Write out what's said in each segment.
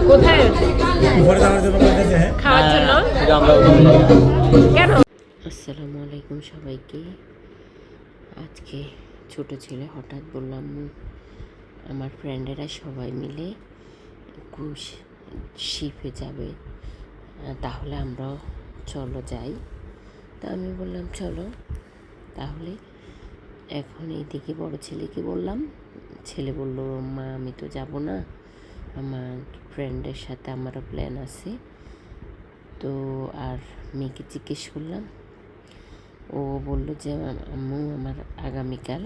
কোথায় খাওয়ার জন্য? কেন? আসসালামু আলাইকুম সবাইকে। আজকে ছোট ছেলে হঠাৎ বললাম আমার ফ্রেন্ডেরা সবাই মিলে শিপে যাবে, তাহলে আমরাও চলো যাই। তা আমি বললাম চলো তাহলে। এখন এইদিকে বড় ছেলেকে বললাম, ছেলে বলল মা আমি তো যাব না, আমার ফ্রেন্ডের সাথে আমারও প্ল্যান আছে। তো আর মেয়েকে জিজ্ঞেস করলাম, ও বলল যে আম্মু আমার আগামীকাল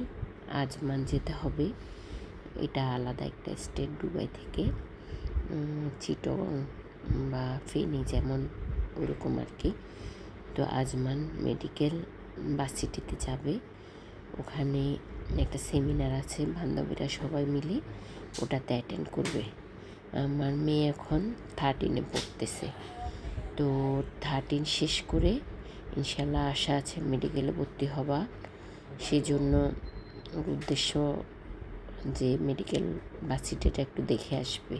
আজমান যেতে হবে। এটা আলাদা একটা স্টেট, দুবাই থেকে চিটগং বা ফেনী যেমন ওরকম আর কি। তো আজমান মেডিকেল ভার্সিটিতে যাবে, ওখানে একটা সেমিনার আছে, বান্ধবীরা সবাই মিলে ওটাতে অ্যাটেন্ড করবে। আমার মেয়ে এখন 13 পড়তেছে, তো 13 শেষ করে ইনশাল্লাহ আশা আছে মেডিকেলে ভর্তি হবা। সেই জন্য উদ্দেশ্য যে মেডিকেল ভার্সিটিটা একটু দেখে আসবে,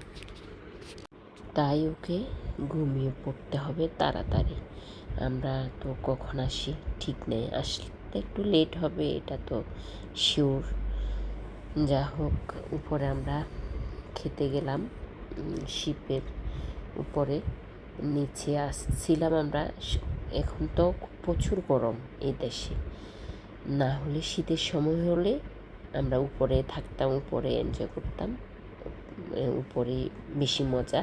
তাই ওকে ঘুমিয়ে পড়তে হবে তাড়াতাড়ি। আমরা তো কখন আসি ঠিক নেই, আসতে একটু লেট হবে এটা তো শিওর। যা হোক, উপরে আমরা খেতে গেলাম শিপের উপরে। নিচে আসছিলাম আমরা, এখন তো প্রচুর গরম এই দেশে, না হলে শীতের সময় হলে আমরা উপরে থাকতাম, উপরে এনজয় করতাম, উপরে বেশি মজা।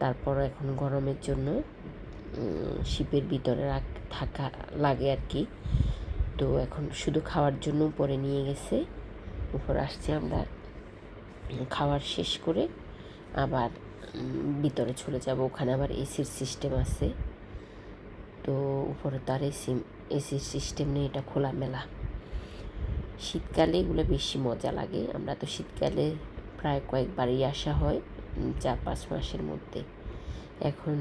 তারপর এখন গরমের জন্য শিপের ভিতরে থাকা লাগে আর কি। তো এখন শুধু খাওয়ার জন্য উপরে নিয়ে গেছে, উপরে আসছি আমরা, খাওয়ার শেষ করে আবার ভিতরে চলে যাব। ওখানে আবার এসির সিস্টেম আছে, তো উপরে তো আর এসির সিস্টেম নেই, এটা খোলামেলা। শীতকালে এগুলো বেশি মজা লাগে। আমরা তো শীতকালে প্রায় কয়েকবারই আসা হয় 4-5 মাসের মধ্যে। এখন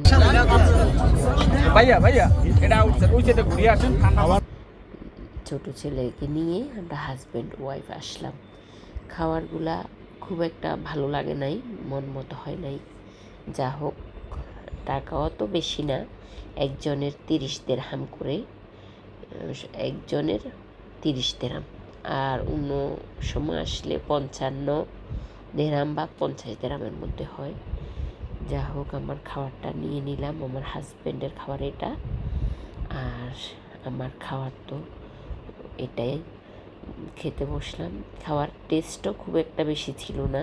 ছোট ছেলেকে নিয়ে আমরা হাজব্যান্ড ওয়াইফ আসলাম। খাবারগুলা খুব একটা ভালো লাগে নাই, মন মতো হয় নাই। যা হোক, টাকাও তো বেশি না, একজনের 30 দিরহাম করে, একজনের 30 দিরহাম, আর অন্য সময় আসলে 55 দিরহাম বা 50 দিরহামের মধ্যে হয়। যা হোক, আমার খাবারটা নিয়ে নিলাম, আমার হাজব্যান্ডের খাবার এটা, আর আমার খাবার তো এটাই। খেতে বসলাম, খাওয়ার টেস্টও খুব একটা বেশি ছিল না।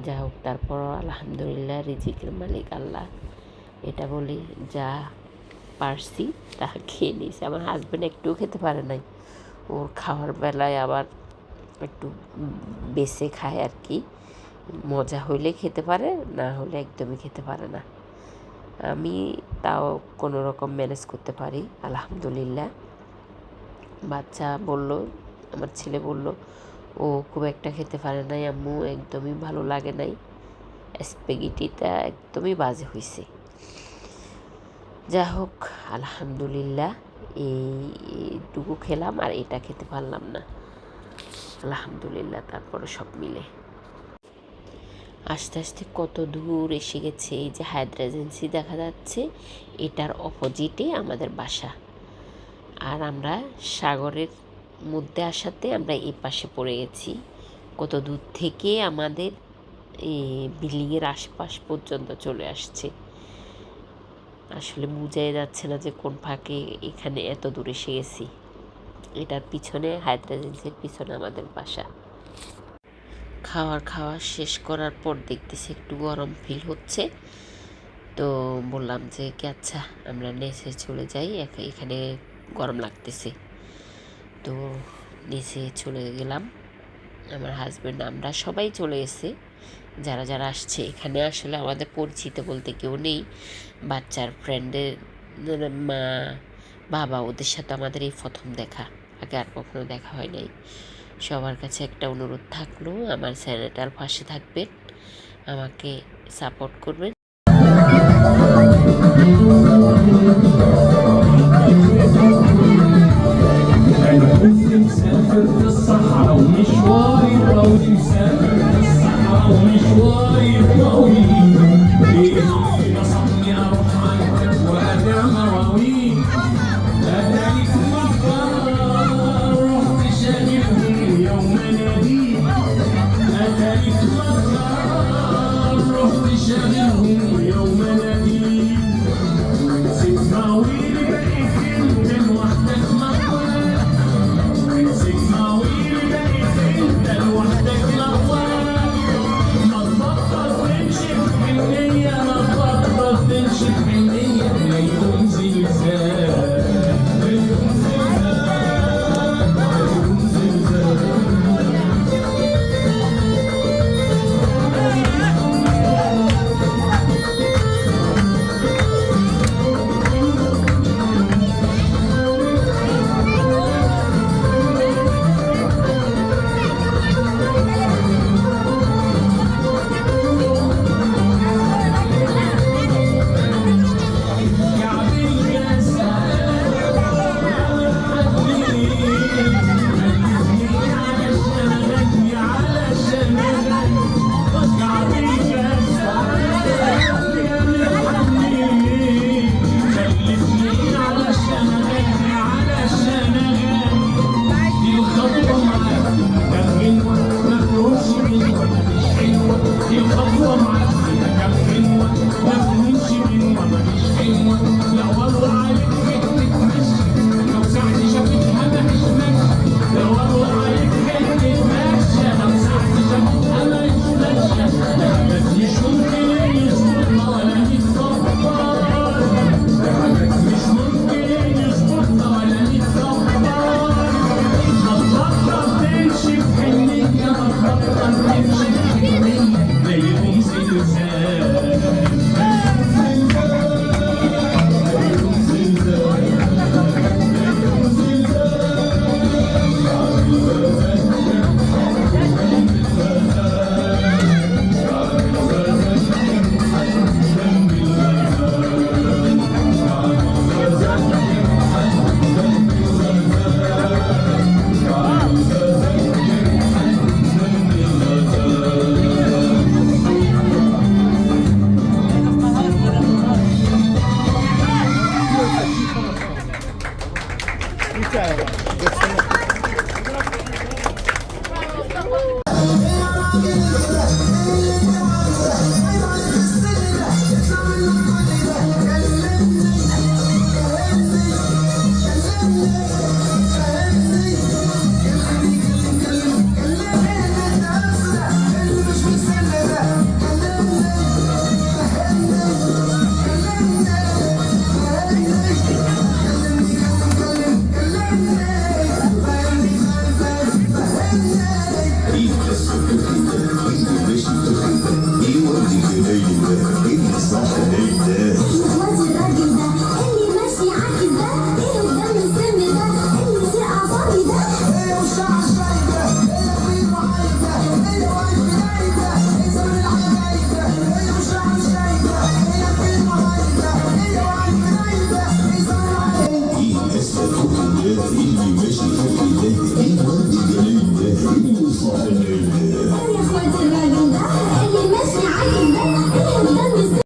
যা হোক, তারপর আলহামদুলিল্লাহ, রিজিকের মালিক আল্লাহ, এটা বলি যা পারছি তা খেয়ে নিয়েছি। আমার হাজব্যান্ড একটুও খেতে পারে নাই, ওর খাওয়ার বেলায় আবার একটু বেছে খায় আর কি, মজা হইলে খেতে পারে, না হলে একদমই খেতে পারে না। আমি তাও কোনো রকম ম্যানেজ করতে পারি আলহামদুলিল্লাহ। বাচ্চা বলল, আমার ছেলে বলল ও খুব একটা খেতে পারে নাই আম্মু, একদমই ভালো লাগে নাই, স্প্যাগেটিটা একদমই বাজে হয়েছে। যা হোক আলহামদুলিল্লাহ, এইটুকু খেলাম আর এটা খেতে পারলাম না, আলহামদুলিল্লাহ। তারপরে সব মিলে আস্তে আস্তে কত দূর এসে গেছে। এই যে হায়দ্রা এজেন্সি দেখা যাচ্ছে, এটার অপোজিটে আমাদের বাসা। আর আমরা সাগরের মধ্যে আসাতে আমরা এই পাশে পড়ে গেছি। কত দূর থেকে আমাদের বিল্ডিংয়ের আশপাশ পর্যন্ত চলে আসছে, আসলে বোঝাই যাচ্ছে না যে কোন ফাঁকে এখানে এত দূর এসে গেছি। এটার পিছনে, হায়দ্রা এজেন্সির পিছনে আমাদের বাসা। খাওয়া শেষ করার পর দেখতেছি একটু গরম ফিল হচ্ছে, তো বললাম যে কি আচ্ছা আমরা নিচে চলে যাই, এখানে গরম লাগতেছে। তো নিচে চলে গেলাম, আমার হাজব্যান্ড, আমরা সবাই চলে এসে, যারা যারা আসছে। এখানে আসলে আমাদের পরিচিত বলতে কেউ নেই, বাচ্চার ফ্রেন্ডের মা বাবা, ওদের সাথে আমাদের এই প্রথম দেখা, আগে আর কখনো দেখা হয় নাই। সবার কাছে একটা অনুরোধ থাকলো, আমার চ্যানেলটার পাশে থাকবেন, আমাকে সাপোর্ট করবেন। مسافر في الصحراء ومشواري